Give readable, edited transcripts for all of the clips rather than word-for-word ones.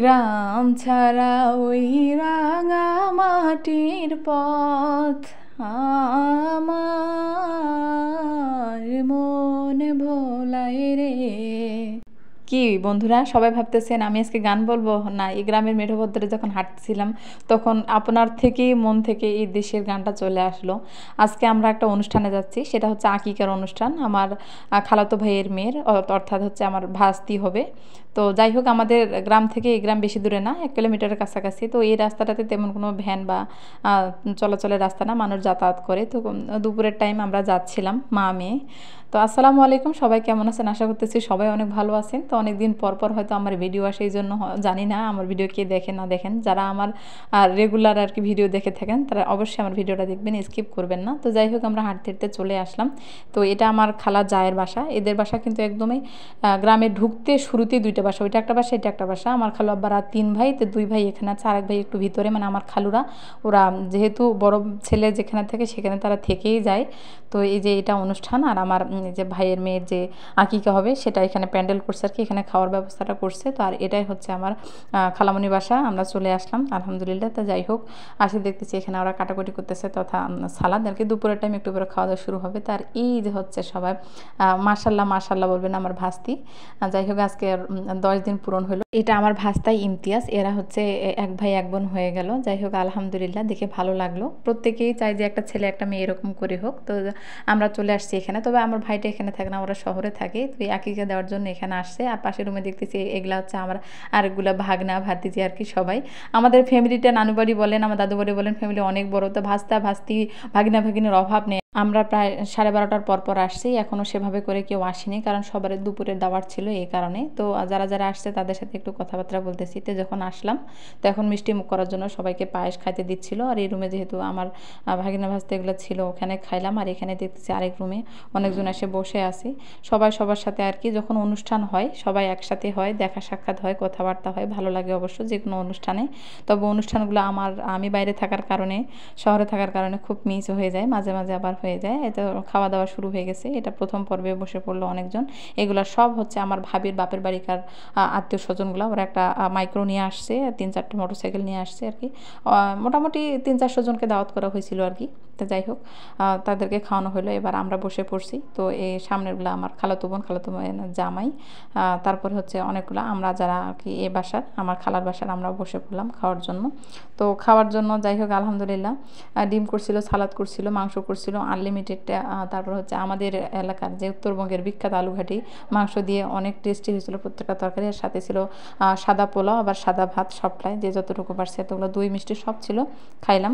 গ্রাম ছাড়া ওই রাঙা মাটির পথ আমার মন ভোলায় রে। কি বন্ধুরা, সবাই ভাবতেছেন আমি আজকে গান বলবো? না, এই গ্রামের মেঠোপথে যখন হাঁটছিলাম তখন আপনার থেকেই মন থেকে এই দেশের গানটা চলে আসলো। আজকে আমরা একটা অনুষ্ঠানে যাচ্ছি, সেটা হচ্ছে আকিকার অনুষ্ঠান। আমার খালাতো ভাইয়ের মেয়ের, অর্থাৎ হচ্ছে আমার ভাস্তি হবে। তো যাই হোক, আমাদের গ্রাম থেকে এই গ্রাম বেশি দূরে না, 1 কিলোমিটারের কাছাকাছি। তো এই রাস্তাটাতে তেমন কোনো ভ্যান বা চলাচলের রাস্তা না, মানুষ যাতায়াত করে। তো দুপুরের টাইম আমরা যাচ্ছিলাম মা মেয়ে। তো আসসালামু আলাইকুম, সবাই কেমন আছেন? আশা করতেছি সবাই অনেক ভালো আছেন। তো অনেক দিন পর পর হয়তো আমার ভিডিও আসে, এই জন্য জানি না আমার ভিডিও কে দেখেন না দেখেন। যারা আমার রেগুলার আর কি ভিডিও দেখে থাকেন তারা অবশ্যই আমার ভিডিওটা দেখবেন, স্কিপ করবেন না। তো যাই হোক, আমরা হাঁটতে হাঁটতে চলে আসলাম। তো এটা আমার খালা জায়ের বাসা। এদের বাসা কিন্তু একদমই গ্রামে ঢুকতে শুরুতেই দুইটা বাসা, ওইটা একটা বাসা, এটা একটা বাসা। আমার খালু আব্বারা 3 ভাই, তো 2 ভাই এখানে আছে, আরেক ভাই একটু ভিতরে, মানে আমার খালুরা। ওরা যেহেতু বড় ছেলে যেখানে থাকে সেখানে তারা থেকেই যায়। তো এই যে এটা অনুষ্ঠান, আর আমার যে ভাইয়ের মেয়ের যে আকিকা হবে সেটা এখানে প্যান্ডেল করছে আর কি, এখানে খাওয়ার ব্যবস্থাটা করছে। তো আর এটাই হচ্ছে আমার খালামণি বাসা। আমরা চলে আসলাম আলহামদুলিল্লাহ। তো যাই হোক, আসে দেখতেছি এখানে ওরা কাটাকুটি করতেছে, তথা সালাদ আর কি। দুপুরের টাইম একটু পরে খাওয়া দাওয়া শুরু হবে। তার এই যে হচ্ছে সবাই মাশাল্লাহ মাশাল্লাহ বলবেন আমার ভাস্তি। যাই হোক, আজকে 10 দিন পূরণ হলো। এটা আমার ভাস্তাই ইমতিয়াজ। এরা হচ্ছে এক ভাই এক বোন হয়ে গেল। যাই হোক আলহামদুলিল্লাহ, দেখে ভালো লাগলো। প্রত্যেকেই চাই যে একটা ছেলে একটা মেয়ে এরকম করে হোক। তো আমরা চলে আসছি এখানে, তবে আমার ভাইটা এখানে থাকে না, ওরা শহরে থাকে। তো এই আকিকা দেওয়ার জন্য এখানে আসছে। আর পাশের রুমে দেখতেছি এগুলা হচ্ছে আমার আরেকগুলা ভাগনা ভাতিজি আর কি সবাই। আমাদের ফ্যামিলিটা, নানু বাড়ি বলেন, আমার দাদু বাড়ি বলেন, ফ্যামিলি অনেক বড়। তো ভাস্তা ভাস্তি ভাগনা ভাগিনের অভাব নেই। আমরা প্রায় 12:30টার পর আসছি, এখনও সেভাবে করে কেউ আসেনি, কারণ সবার দুপুরের দাওয়াত ছিল এই কারণে। তো যারা যারা আসছে তাদের সাথে একটু কথাবার্তা বলতেছি। তো যখন আসলাম তো এখন মিষ্টি মুখ করার জন্য সবাইকে পায়েস খাইতে দিচ্ছিল। আর এই রুমে যেহেতু আমার ভাগিনা ভাস্তা এগুলো ছিল, ওখানে খাইলাম। আর এখানে দেখতেছি আরেক রুমে অনেকজন এসে বসে আছে। সবাই সবার সাথে আর কি, যখন অনুষ্ঠান হয় সবাই একসাথে হয়, দেখা সাক্ষাৎ হয়, কথাবার্তা হয়, ভালো লাগে অবশ্য যে কোনো অনুষ্ঠানে। তবে অনুষ্ঠানগুলো আমি বাইরে থাকার কারণে, শহরে থাকার কারণে খুব মিস হয়ে যায়, মাঝে মাঝে আবার হয়ে যায়। এতে খাওয়া দাওয়া শুরু হয়ে গেছে, এটা প্রথম পর্বে বসে পড়লো অনেকজন। এগুলো সব হচ্ছে আমার ভাবির বাপের বাড়িকার আত্মীয় স্বজনগুলো। ওরা একটা মাইক্রো নিয়ে আসছে, 3-4টে মোটরসাইকেল নিয়ে আসছে আর কি। মোটামুটি 300-400 জনকে দাওয়াত করা হয়েছিল আর কি। তো যাই হোক, তাদেরকে খাওয়ানো হলো। এবার আমরা বসে পড়ছি। তো এই সামনেরগুলো আমার খালাতো বোন, খালাতো জামাই, তারপরে হচ্ছে অনেকগুলো আমরা যারা আর কি এ বাসার, আমার খালার বাসার, আমরা বসে পড়লাম খাওয়ার জন্য। তো খাওয়ার জন্য যাই হোক আলহামদুলিল্লাহ, ডিম করছিল, সালাদ করছিল, মাংস করছিল আনলিমিটেড। তারপর হচ্ছে আমাদের এলাকার যে উত্তরবঙ্গের বিখ্যাত আলুঘাটি মাংস দিয়ে অনেক টেস্টি হয়েছিল প্রত্যেকটা তরকারি। আর সাথে ছিল সাদা পোলাও, আবার সাদা ভাত, সবটাই যে যতটুকু পারছে এতগুলো, দই মিষ্টি সব ছিল। খাইলাম,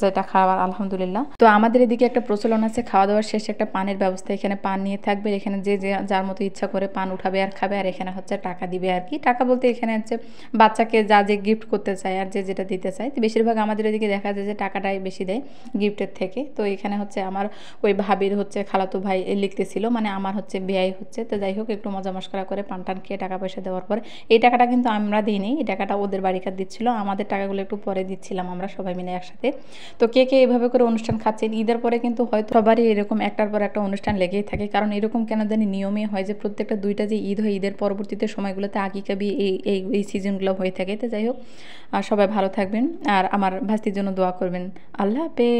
যেটা খাওয়ার আলহামদুলিল্লাহ। তো আমাদের এদিকে একটা প্রচলন আছে, খাওয়া দাওয়ার শেষে একটা পানের ব্যবস্থা। এখানে পান নিয়ে থাকবে, এখানে যে যার মতো ইচ্ছা করে পান উঠাবে আর খাবে। আর এখানে হচ্ছে টাকা দিবে আর কি। টাকা বলতে এখানে হচ্ছে বাচ্চাকে যা যে গিফট করতে চায় আর যে যেটা দিতে চায়। তো বেশিরভাগ আমাদের এদিকে দেখা যায় যে টাকাটাই বেশি দেয় গিফটের থেকে। তো এখানে হচ্ছে আমার ওই ভাবির হচ্ছে খালাতো ভাই লিখতেছিল, মানে আমার হচ্ছে বেয়াই হচ্ছে। তো যাই হোক, একটু মজা মস্করা করে পান টান খেয়ে টাকা পয়সা দেওয়ার পর, এই টাকাটা কিন্তু আমরা দিইনি, এই টাকাটা ওদের বাড়িকার দিচ্ছিল। আমাদের টাকাগুলো একটু পরে দিচ্ছিলাম আমরা সবাই মিলে একসাথে। তো কে কে এভাবে করে অনুষ্ঠান খাচ্ছেন, ঈদের পরে কিন্তু হয়তো সবারই এরকম একটার পর একটা অনুষ্ঠান লেগেই থাকে। কারণ এরকম কেন জানি নিয়মে হয় যে প্রত্যেকটা 2টা যে ঈদ হয়, ঈদের পরবর্তীতে সময়গুলোতে আকিকা বিয়ে এই সিজনগুলো হয়ে থাকে। তো যাই হোক, সবাই ভালো থাকবেন আর আমার ভাস্তির জন্য দোয়া করবেন। আল্লাহ হাফেজ।